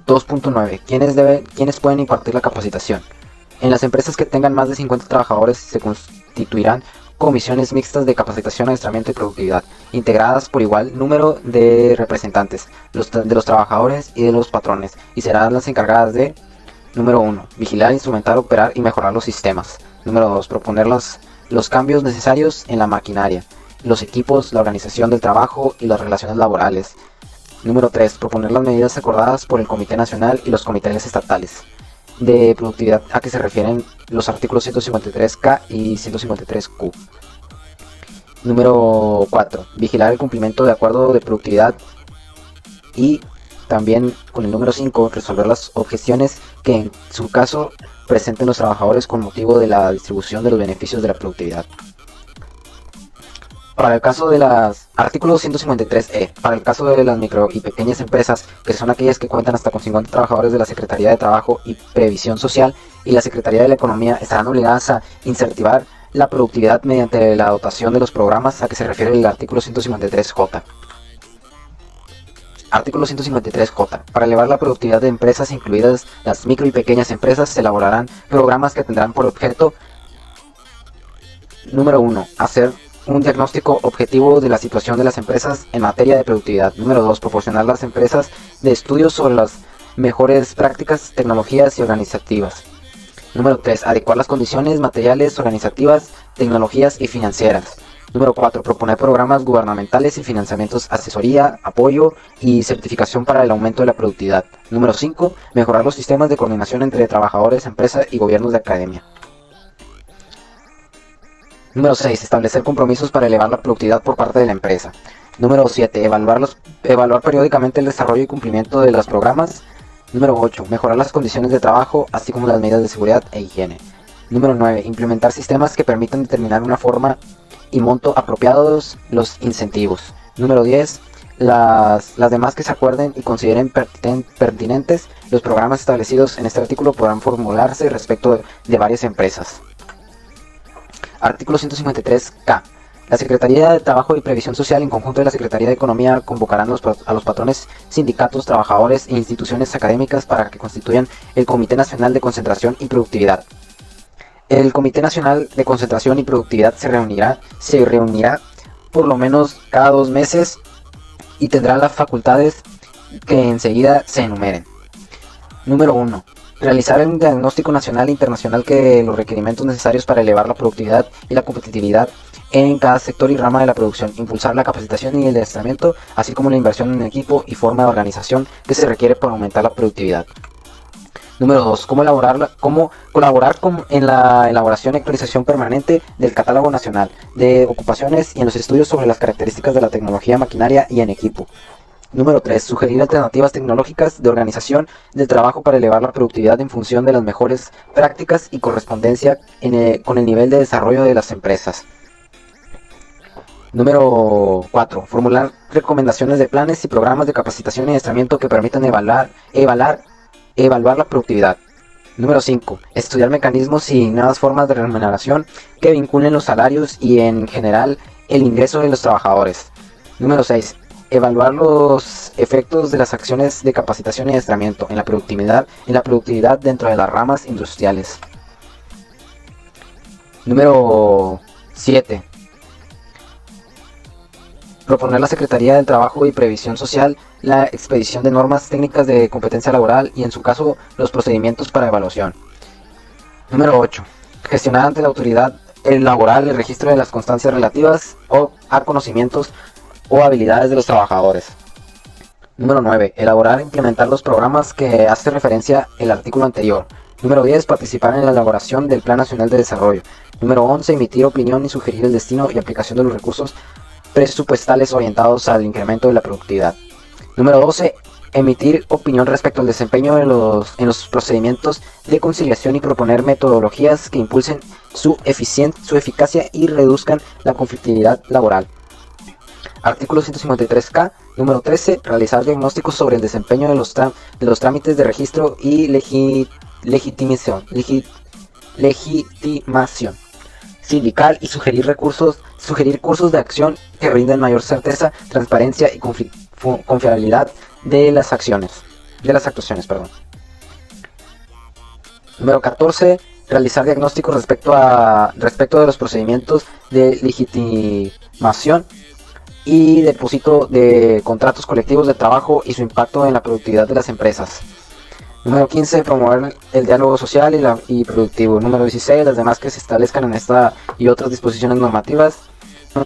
2.9. ¿Quiénes pueden impartir la capacitación? En las empresas que tengan más de 50 trabajadores se constituirán comisiones mixtas de capacitación, adiestramiento y productividad, integradas por igual número de representantes de los trabajadores y de los patrones, y serán las encargadas de: número 1. Vigilar, instrumentar, operar y mejorar los sistemas. Número 2. Proponer los cambios necesarios en la maquinaria, los equipos, la organización del trabajo y las relaciones laborales. Número 3. Proponer las medidas acordadas por el Comité Nacional y los comités estatales de productividad a que se refieren los artículos 153K y 153Q. Número 4. Vigilar el cumplimiento de acuerdo de productividad y también con el número 5, resolver las objeciones que en su caso presenten los trabajadores con motivo de la distribución de los beneficios de la productividad. Para el caso de las artículos 153E, para el caso de las micro y pequeñas empresas, que son aquellas que cuentan hasta con 50 trabajadores, de la Secretaría de Trabajo y Previsión Social y la Secretaría de la Economía estarán obligadas a incentivar la productividad mediante la dotación de los programas a que se refiere el artículo 153J. Artículo 153J. Para elevar la productividad de empresas, incluidas las micro y pequeñas empresas, se elaborarán programas que tendrán por objeto: número 1. Hacer un diagnóstico objetivo de la situación de las empresas en materia de productividad. Número 2. Proporcionar a las empresas de estudios sobre las mejores prácticas, tecnologías y organizativas. Número 3. Adecuar las condiciones materiales, organizativas, tecnologías y financieras. Número 4. Proponer programas gubernamentales y financiamientos, asesoría, apoyo y certificación para el aumento de la productividad. Número 5. Mejorar los sistemas de coordinación entre trabajadores, empresas y gobiernos de academia. Número 6. Establecer compromisos para elevar la productividad por parte de la empresa. Número 7. Evaluar periódicamente el desarrollo y cumplimiento de los programas. Número 8. Mejorar las condiciones de trabajo, así como las medidas de seguridad e higiene. Número 9. Implementar sistemas que permitan determinar una forma y monto apropiados los incentivos. Número 10. Las demás que se acuerden y consideren pertinentes. Los programas establecidos en este artículo podrán formularse respecto de varias empresas. Artículo 153K. La Secretaría de Trabajo y Previsión Social, en conjunto de la Secretaría de Economía, convocarán a los patrones, sindicatos, trabajadores e instituciones académicas para que constituyan el Comité Nacional de Concentración y Productividad. El Comité Nacional de Concentración y Productividad se reunirá por lo menos cada 2 meses y tendrá las facultades que enseguida se enumeren. Número 1. Realizar un diagnóstico nacional e internacional de los requerimientos necesarios para elevar la productividad y la competitividad en cada sector y rama de la producción. Impulsar la capacitación y el adiestramiento, así como la inversión en equipo y forma de organización que se requiere para aumentar la productividad. Número 2. Cómo colaborar en la elaboración y actualización permanente del catálogo nacional de ocupaciones y en los estudios sobre las características de la tecnología, maquinaria y en equipo. Número 3. Sugerir alternativas tecnológicas de organización del trabajo para elevar la productividad en función de las mejores prácticas y correspondencia con el nivel de desarrollo de las empresas. Número 4. Formular recomendaciones de planes y programas de capacitación y adiestramiento que permitan evaluar la productividad. Número 5. Estudiar mecanismos y nuevas formas de remuneración que vinculen los salarios y en general el ingreso de los trabajadores. Número 6. Evaluar los efectos de las acciones de capacitación y adiestramiento en la productividad dentro de las ramas industriales. Número 7. Proponer a la Secretaría del Trabajo y Previsión Social la expedición de normas técnicas de competencia laboral y, en su caso, los procedimientos para evaluación. Número 8. Gestionar ante la autoridad laboral el registro de las constancias relativas a conocimientos o habilidades de los trabajadores. Número 9. Elaborar e implementar los programas que hace referencia el artículo anterior. Número 10. Participar en la elaboración del Plan Nacional de Desarrollo. Número 11. Emitir opinión y sugerir el destino y aplicación de los recursos presupuestales orientados al incremento de la productividad. Número 12. Emitir opinión respecto al desempeño en los procedimientos de conciliación y proponer metodologías que impulsen su eficacia y reduzcan la conflictividad laboral. Artículo 153K. Número 13. Realizar diagnósticos sobre el desempeño de los trámites de registro y legitimación sindical y sugerir cursos de acción que brinden mayor certeza, transparencia y confiabilidad de las actuaciones. Número 14. Realizar diagnósticos respecto de los procedimientos de legitimación y depósito de contratos colectivos de trabajo y su impacto en la productividad de las empresas. Número 15. Promover el diálogo social y productivo. Número 16. Las demás que se establezcan en esta y otras disposiciones normativas.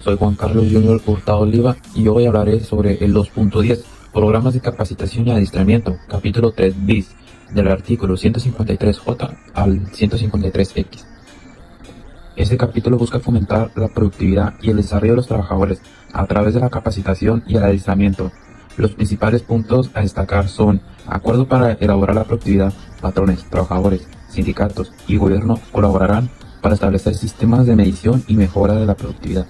Soy Juan Carlos Junior Hurtado Oliva y yo hoy hablaré sobre el 2.10, Programas de Capacitación y Adiestramiento, capítulo 3 bis, del artículo 153J al 153X. Este capítulo busca fomentar la productividad y el desarrollo de los trabajadores a través de la capacitación y el adiestramiento. Los principales puntos a destacar son: acuerdo para elaborar la productividad. Patrones, trabajadores, sindicatos y gobierno colaborarán para establecer sistemas de medición y mejora de la productividad.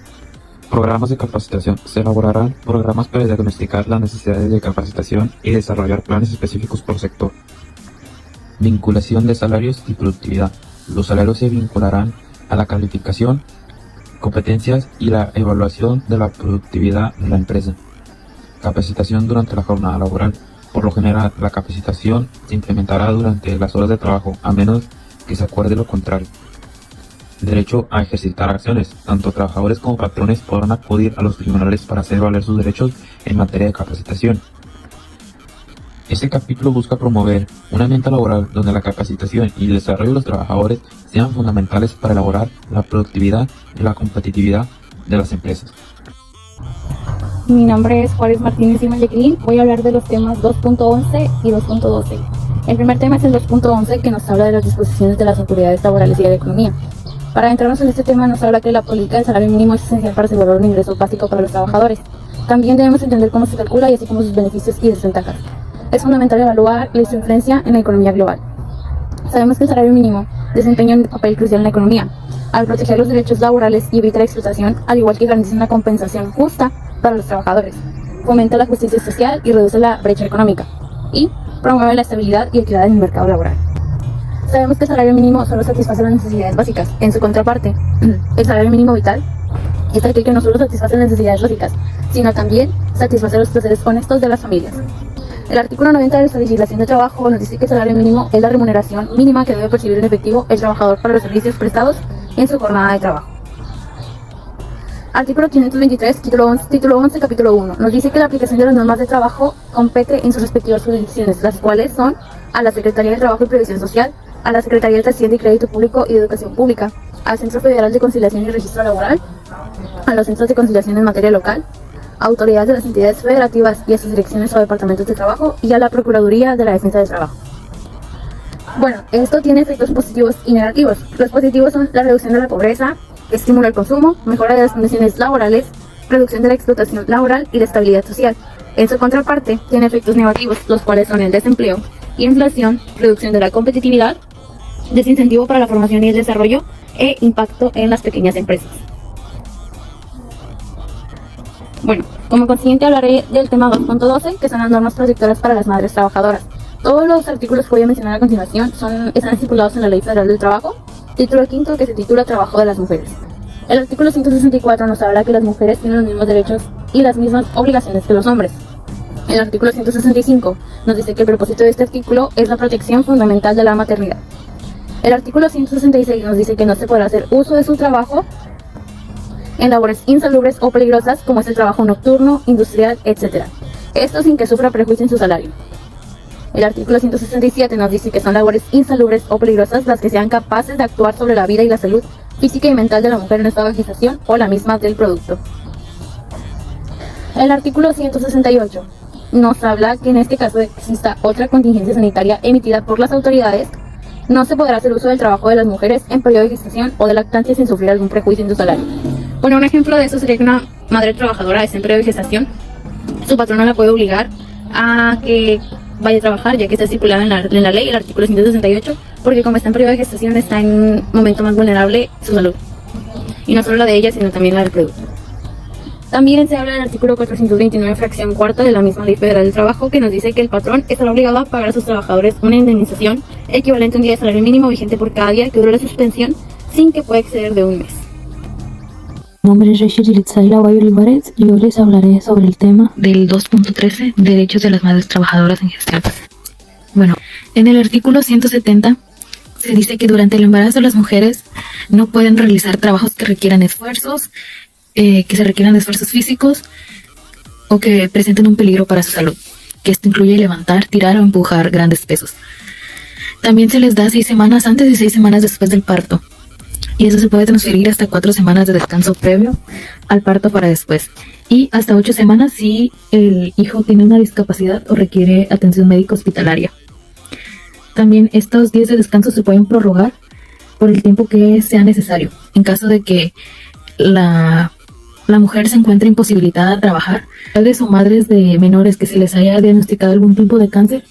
Programas de capacitación. Se elaborarán programas para diagnosticar las necesidades de capacitación y desarrollar planes específicos por sector. Vinculación de salarios y productividad. Los salarios se vincularán a la calificación, competencias y la evaluación de la productividad de la empresa. Capacitación durante la jornada laboral. Por lo general, la capacitación se implementará durante las horas de trabajo, a menos que se acuerde lo contrario. Derecho a ejercitar acciones. Tanto trabajadores como patrones podrán acudir a los tribunales para hacer valer sus derechos en materia de capacitación. Este capítulo busca promover un ambiente laboral donde la capacitación y el desarrollo de los trabajadores sean fundamentales para elaborar la productividad y la competitividad de las empresas. Mi nombre es Juárez Martínez y Malleclín. Voy a hablar de los temas 2.11 y 2.12. El primer tema es el 2.11, que nos habla de las disposiciones de las autoridades laborales y de la economía. Para adentrarnos en este tema, nos habla que la política del salario mínimo es esencial para asegurar un ingreso básico para los trabajadores. También debemos entender cómo se calcula y así como sus beneficios y desventajas. Es fundamental evaluar su influencia en la economía global. Sabemos que el salario mínimo desempeña un papel crucial en la economía, al proteger los derechos laborales y evitar la explotación, al igual que garantiza una compensación justa para los trabajadores, fomenta la justicia social y reduce la brecha económica, y promueve la estabilidad y equidad en el mercado laboral. Sabemos que el salario mínimo solo satisface las necesidades básicas. En su contraparte, el salario mínimo vital es aquel que no solo satisface las necesidades básicas, sino también satisface los placeres honestos de las familias. El artículo 90 de la legislación de trabajo nos dice que el salario mínimo es la remuneración mínima que debe percibir en efectivo el trabajador para los servicios prestados en su jornada de trabajo. Artículo 523, título 11, capítulo 1. Nos dice que la aplicación de las normas de trabajo compete en sus respectivas jurisdicciones, las cuales son a la Secretaría de Trabajo y Previsión Social, a la Secretaría de Hacienda y Crédito Público y de Educación Pública, al Centro Federal de Conciliación y Registro Laboral, a los centros de conciliación en materia local, a autoridades de las entidades federativas y a sus direcciones o departamentos de trabajo y a la Procuraduría de la Defensa del Trabajo. Bueno, esto tiene efectos positivos y negativos. Los positivos son la reducción de la pobreza, estímulo al consumo, mejora de las condiciones laborales, reducción de la explotación laboral y la estabilidad social. En su contraparte, tiene efectos negativos, los cuales son el desempleo, inflación, reducción de la competitividad, desincentivo para la formación y el desarrollo e impacto en las pequeñas empresas. Bueno, como consiguiente hablaré del tema 2.12, que son las normas protectoras para las madres trabajadoras. Todos los artículos que voy a mencionar a continuación están estipulados en la Ley Federal del Trabajo, título quinto, que se titula Trabajo de las Mujeres. El artículo 164 nos habla que las mujeres tienen los mismos derechos y las mismas obligaciones que los hombres. El artículo 165 nos dice que el propósito de este artículo es la protección fundamental de la maternidad. El artículo 166 nos dice que no se podrá hacer uso de su trabajo en labores insalubres o peligrosas, como es el trabajo nocturno, industrial, etc. Esto sin que sufra prejuicio en su salario. El artículo 167 nos dice que son labores insalubres o peligrosas las que sean capaces de actuar sobre la vida y la salud física y mental de la mujer en estado de gestación o la misma del producto. El artículo 168 nos habla que en este caso exista otra contingencia sanitaria emitida por las autoridades, no se podrá hacer uso del trabajo de las mujeres en periodo de gestación o de lactancia sin sufrir algún prejuicio en su salario. Bueno, un ejemplo de eso sería que una madre trabajadora está en periodo de gestación, su patrona la puede obligar a que vaya a trabajar, ya que está estipulado en la ley, el artículo 168, porque como está en periodo de gestación está en un momento más vulnerable su salud. Y no solo la de ella, sino también la del producto. También se habla del artículo 429, fracción cuarta de la misma Ley Federal del Trabajo, que nos dice que el patrón estará obligado a pagar a sus trabajadores una indemnización equivalente a un día de salario mínimo vigente por cada día que dure la suspensión, sin que pueda exceder de un mes. Mi nombre es Rachel Yelitzaila Guay Olivares y hoy les hablaré sobre el tema del 2.13, derechos de las madres trabajadoras en gestión. Bueno, en el artículo 170 se dice que durante el embarazo las mujeres no pueden realizar trabajos que requieran esfuerzos, que se requieran de esfuerzos físicos o que presenten un peligro para su salud, que esto incluye levantar, tirar o empujar grandes pesos. También se les da 6 semanas antes y 6 semanas después del parto. Y eso se puede transferir hasta 4 semanas de descanso previo al parto para después. Y hasta 8 semanas si el hijo tiene una discapacidad o requiere atención médica hospitalaria. También estos días de descanso se pueden prorrogar por el tiempo que sea necesario. En caso de que la mujer se encuentre imposibilitada a trabajar, padres o madres de menores que se les haya diagnosticado algún tipo de cáncer,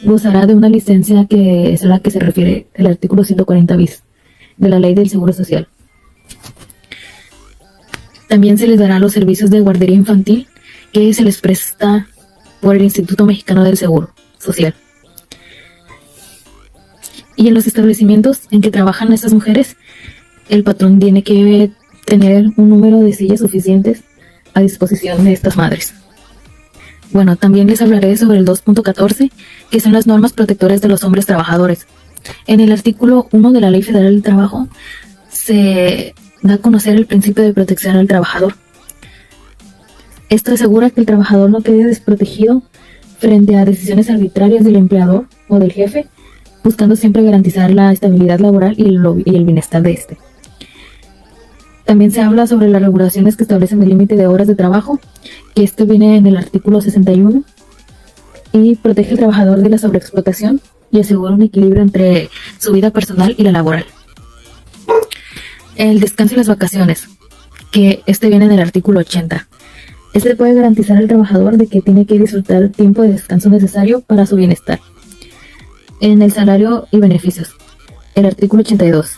gozará de una licencia que es a la que se refiere el artículo 140 bis. De la Ley del Seguro Social. También se les dará los servicios de guardería infantil que se les presta por el Instituto Mexicano del Seguro Social. Y en los establecimientos en que trabajan estas mujeres, el patrón tiene que tener un número de sillas suficientes a disposición de estas madres. Bueno, también les hablaré sobre el 2.14, que son las normas protectoras de los hombres trabajadores. En el artículo 1 de la Ley Federal del Trabajo se da a conocer el principio de protección al trabajador. Esto asegura que el trabajador no quede desprotegido frente a decisiones arbitrarias del empleador o del jefe, buscando siempre garantizar la estabilidad laboral y el bienestar de este. También se habla sobre las regulaciones que establecen el límite de horas de trabajo, que esto viene en el artículo 61, y protege al trabajador de la sobreexplotación y asegura un equilibrio entre su vida personal y la laboral. El descanso y las vacaciones, que este viene en el artículo 80. Este puede garantizar al trabajador de que tiene que disfrutar el tiempo de descanso necesario para su bienestar. En el salario y beneficios, el artículo 82.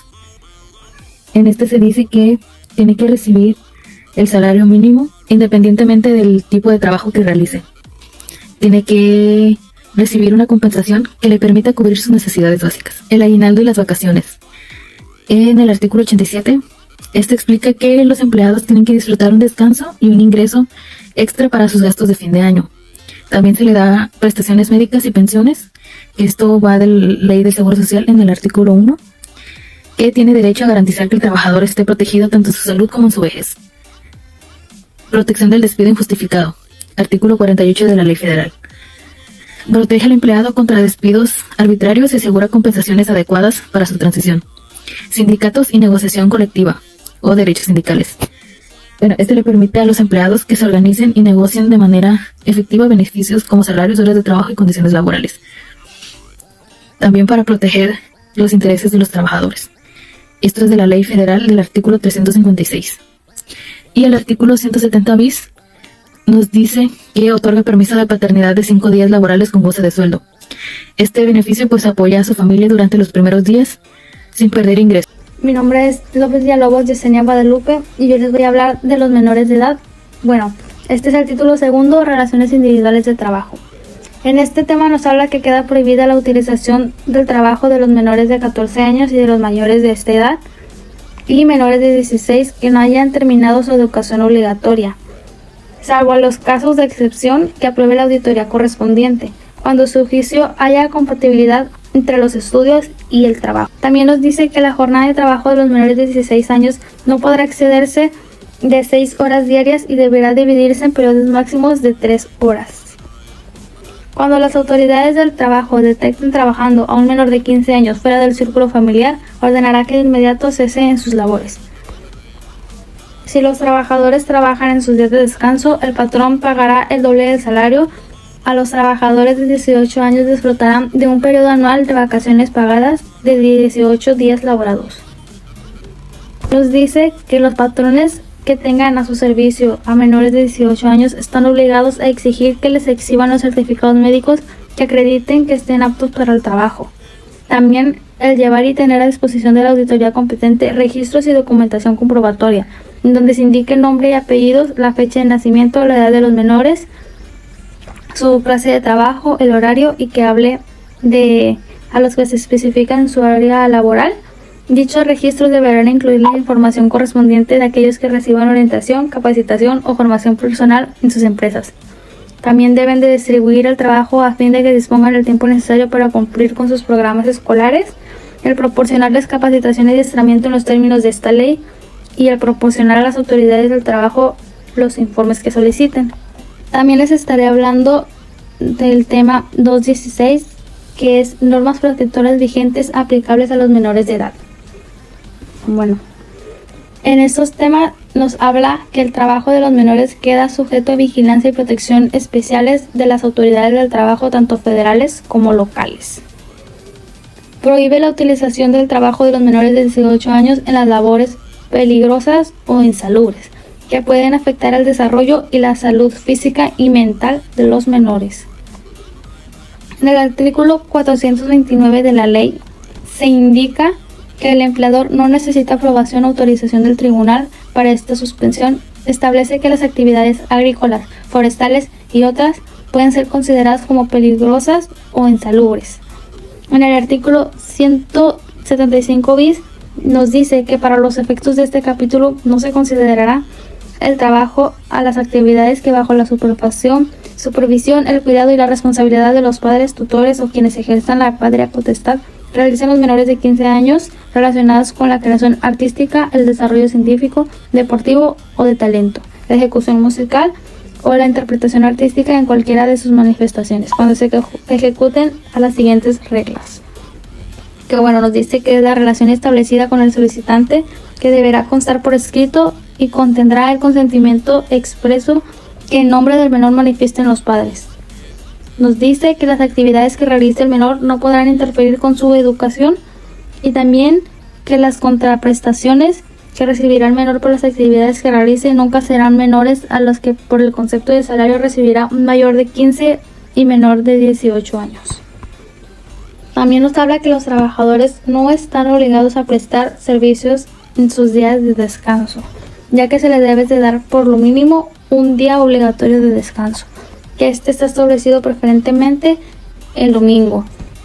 En este se dice que tiene que recibir el salario mínimo independientemente del tipo de trabajo que realice. Tiene que recibir una compensación que le permita cubrir sus necesidades básicas. El aguinaldo y las vacaciones. En el artículo 87, este explica que los empleados tienen que disfrutar un descanso y un ingreso extra para sus gastos de fin de año. También se le da prestaciones médicas y pensiones. Esto va de la Ley del Seguro Social en el artículo 1, que tiene derecho a garantizar que el trabajador esté protegido tanto en su salud como en su vejez. Protección del despido injustificado. Artículo 48 de la Ley Federal. Protege al empleado contra despidos arbitrarios y asegura compensaciones adecuadas para su transición. Sindicatos y negociación colectiva o derechos sindicales. Bueno, este le permite a los empleados que se organicen y negocien de manera efectiva beneficios como salarios, horas de trabajo y condiciones laborales. También para proteger los intereses de los trabajadores. Esto es de la Ley Federal del artículo 356. Y el artículo 170 bis nos dice que otorga permiso de paternidad de 5 días laborales con goce de sueldo. Este beneficio pues apoya a su familia durante los primeros días sin perder ingresos. Mi nombre es López Villalobos Yesenia Guadalupe y yo les voy a hablar de los menores de edad. Bueno, este es el título segundo, Relaciones Individuales de Trabajo. En este tema nos habla que queda prohibida la utilización del trabajo de los menores de 14 años y de los mayores de esta edad y menores de 16 que no hayan terminado su educación obligatoria, salvo en los casos de excepción que apruebe la auditoría correspondiente, cuando su juicio haya compatibilidad entre los estudios y el trabajo. También nos dice que la jornada de trabajo de los menores de 16 años no podrá excederse de 6 horas diarias y deberá dividirse en periodos máximos de 3 horas. Cuando las autoridades del trabajo detecten trabajando a un menor de 15 años fuera del círculo familiar, ordenará que de inmediato cese en sus labores. Si los trabajadores trabajan en sus días de descanso, el patrón pagará el doble del salario. A los trabajadores de 18 años disfrutarán de un periodo anual de vacaciones pagadas de 18 días laborados. Nos dice que los patrones que tengan a su servicio a menores de 18 años están obligados a exigir que les exhiban los certificados médicos que acrediten que estén aptos para el trabajo. También el llevar y tener a disposición de la auditoría competente registros y documentación comprobatoria, en donde se indique el nombre y apellidos, la fecha de nacimiento, la edad de los menores, su clase de trabajo, el horario y que hable de a los que se especifica en su área laboral. Dichos registros deberán incluir la información correspondiente de aquellos que reciban orientación, capacitación o formación personal en sus empresas. También deben de distribuir el trabajo a fin de que dispongan del tiempo necesario para cumplir con sus programas escolares, el proporcionarles capacitación y adiestramiento en los términos de esta ley y el proporcionar a las autoridades del trabajo los informes que soliciten. También les estaré hablando del tema 216, que es normas protectoras vigentes aplicables a los menores de edad. Bueno, en estos temas nos habla que el trabajo de los menores queda sujeto a vigilancia y protección especiales de las autoridades del trabajo, tanto federales como locales. Prohíbe la utilización del trabajo de los menores de 18 años en las labores peligrosas o insalubres, que pueden afectar el desarrollo y la salud física y mental de los menores. En el artículo 429 de la ley se indica que el empleador no necesita aprobación o autorización del tribunal para esta suspensión. Establece que las actividades agrícolas, forestales y otras pueden ser consideradas como peligrosas o insalubres. En el artículo 175 bis nos dice que para los efectos de este capítulo no se considerará el trabajo a las actividades que bajo la supervisión, el cuidado y la responsabilidad de los padres, tutores o quienes ejerzan la patria potestad realicen los menores de 15 años relacionados con la creación artística, el desarrollo científico, deportivo o de talento, la ejecución musical o la interpretación artística en cualquiera de sus manifestaciones, cuando se ejecuten a las siguientes reglas. Que bueno, nos dice que es la relación establecida con el solicitante, que deberá constar por escrito y contendrá el consentimiento expreso que en nombre del menor manifiesten los padres. Nos dice que las actividades que realice el menor no podrán interferir con su educación y también que las contraprestaciones que recibirá el menor por las actividades que realice nunca serán menores a los que por el concepto de salario recibirá un mayor de 15 y menor de 18 años. También nos habla que los trabajadores no están obligados a prestar servicios en sus días de descanso, ya que se les debe de dar por lo mínimo un día obligatorio de descanso, que este está establecido preferentemente el domingo.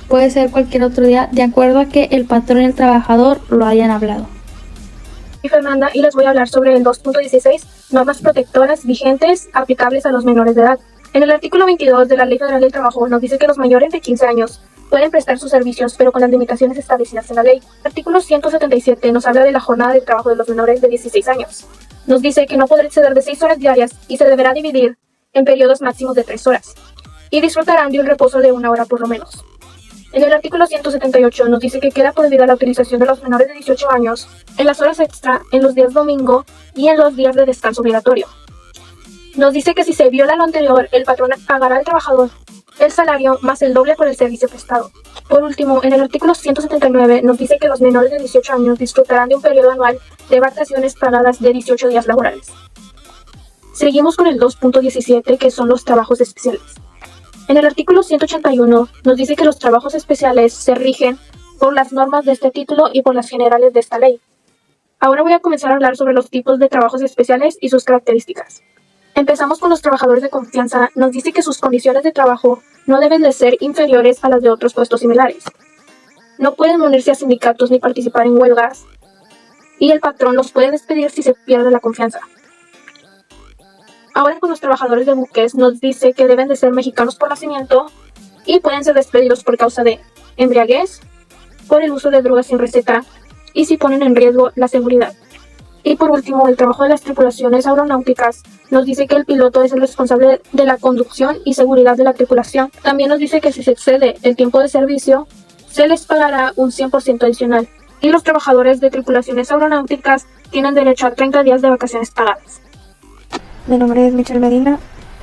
Puede ser cualquier otro día de acuerdo a que el patrón y el trabajador lo hayan hablado. Soy Fernanda y les voy a hablar sobre el 2.16, normas protectoras vigentes aplicables a los menores de edad. En el artículo 22 de la Ley Federal del Trabajo nos dice que los mayores de 15 años pueden prestar sus servicios, pero con las limitaciones establecidas en la ley. El artículo 177 nos habla de la jornada de trabajo de los menores de 16 años. Nos dice que no podrá exceder de 6 horas diarias y se deberá dividir en periodos máximos de 3 horas. y disfrutarán de un reposo de 1 hora por lo menos. En el artículo 178 nos dice que queda prohibida la utilización de los menores de 18 años en las horas extra, en los días domingo y en los días de descanso obligatorio. Nos dice que si se viola lo anterior, el patrón pagará al trabajador el salario más el doble por el servicio prestado. Por último, en el artículo 179 nos dice que los menores de 18 años disfrutarán de un periodo anual de vacaciones pagadas de 18 días laborales. Seguimos con el 2.17, que son los trabajos especiales. En el artículo 181 nos dice que los trabajos especiales se rigen por las normas de este título y por las generales de esta ley. Ahora voy a comenzar a hablar sobre los tipos de trabajos especiales y sus características. Empezamos con los trabajadores de confianza. Nos dice que sus condiciones de trabajo no deben de ser inferiores a las de otros puestos similares. No pueden unirse a sindicatos ni participar en huelgas, y el patrón los puede despedir si se pierde la confianza. Ahora con los trabajadores de buques nos dice que deben de ser mexicanos por nacimiento y pueden ser despedidos por causa de embriaguez, por el uso de drogas sin receta y si ponen en riesgo la seguridad. Y por último, el trabajo de las tripulaciones aeronáuticas nos dice que el piloto es el responsable de la conducción y seguridad de la tripulación. También nos dice que si se excede el tiempo de servicio, se les pagará un 100% adicional. Y los trabajadores de tripulaciones aeronáuticas tienen derecho a 30 días de vacaciones pagadas. Mi nombre es Michelle Medina,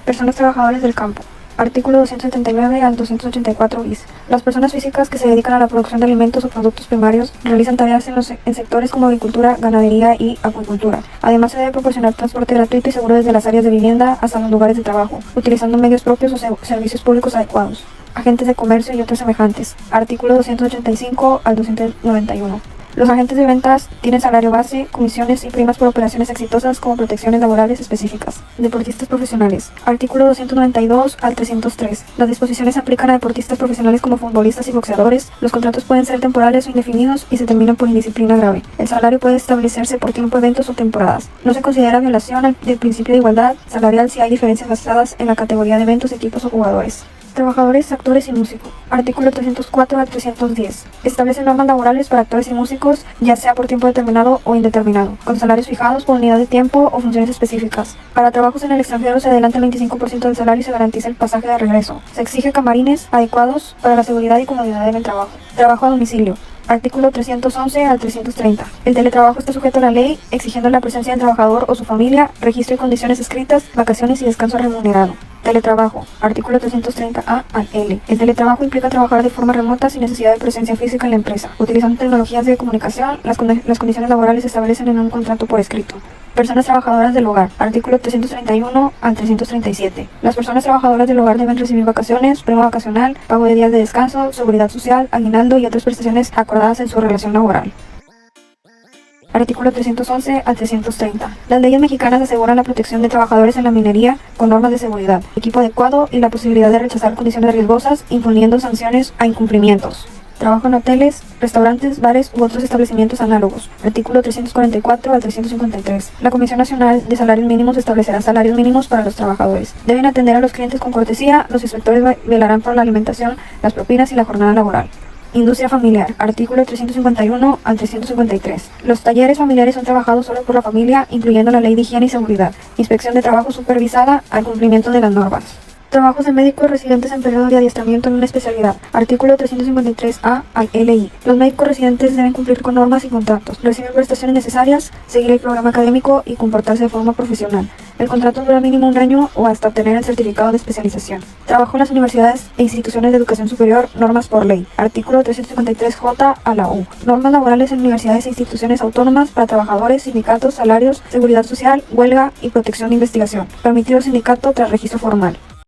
personas trabajadoras del campo. Artículo 279 al 284 bis. Las personas físicas que se dedican a la producción de alimentos o productos primarios realizan tareas en sectores como agricultura, ganadería y acuicultura. Además, se debe proporcionar transporte gratuito y seguro desde las áreas de vivienda hasta los lugares de trabajo, utilizando medios propios o servicios públicos adecuados. Agentes de comercio y otros semejantes. Artículo 285 al 291. Los agentes de ventas tienen salario base, comisiones y primas por operaciones exitosas como protecciones laborales específicas. Deportistas profesionales. Artículo 292 al 303. Las disposiciones se aplican a deportistas profesionales como futbolistas y boxeadores. Los contratos pueden ser temporales o indefinidos y se terminan por indisciplina grave. El salario puede establecerse por tiempo, eventos o temporadas. No se considera violación del principio de igualdad salarial si hay diferencias basadas en la categoría de eventos, equipos o jugadores. Trabajadores, actores y músicos. Artículo 304 al 310. Establece normas laborales para actores y músicos, ya sea por tiempo determinado o indeterminado, con salarios fijados por unidad de tiempo o funciones específicas. Para trabajos en el extranjero se adelanta el 25% del salario y se garantiza el pasaje de regreso. Se exige camarines adecuados para la seguridad y comodidad en el trabajo. Trabajo a domicilio. Artículo 311 al 330. El teletrabajo está sujeto a la ley, exigiendo la presencia del trabajador o su familia, registro y condiciones escritas, vacaciones y descanso remunerado. Teletrabajo. Artículo 330A al L. El teletrabajo implica trabajar de forma remota sin necesidad de presencia física en la empresa. Utilizando tecnologías de comunicación, las condiciones laborales se establecen en un contrato por escrito. Personas trabajadoras del hogar. Artículo 331 al 337. Las personas trabajadoras del hogar deben recibir vacaciones, prima vacacional, pago de días de descanso, seguridad social, aguinaldo y otras prestaciones acordadas en su relación laboral. Artículo 311 al 330. Las leyes mexicanas aseguran la protección de trabajadores en la minería con normas de seguridad, equipo adecuado y la posibilidad de rechazar condiciones riesgosas, imponiendo sanciones a incumplimientos. Trabajo en hoteles, restaurantes, bares u otros establecimientos análogos. Artículo 344 al 353. La Comisión Nacional de Salarios Mínimos establecerá salarios mínimos para los trabajadores. Deben atender a los clientes con cortesía, los inspectores velarán por la alimentación, las propinas y la jornada laboral. Industria familiar. Artículo 351 al 353. Los talleres familiares son trabajados solo por la familia, incluyendo la ley de higiene y seguridad. Inspección de trabajo supervisada al cumplimiento de las normas. Trabajos de médicos residentes en periodo de adiestramiento en una especialidad. Artículo 353A al LI. Los médicos residentes deben cumplir con normas y contratos, recibir prestaciones necesarias, seguir el programa académico y comportarse de forma profesional. El contrato dura mínimo 1 año o hasta obtener el certificado de especialización. Trabajo en las universidades e instituciones de educación superior, normas por ley. Artículo 353J a la U. Normas laborales en universidades e instituciones autónomas para trabajadores, sindicatos, salarios, seguridad social, huelga y protección de investigación. Permitido sindicato tras registro formal.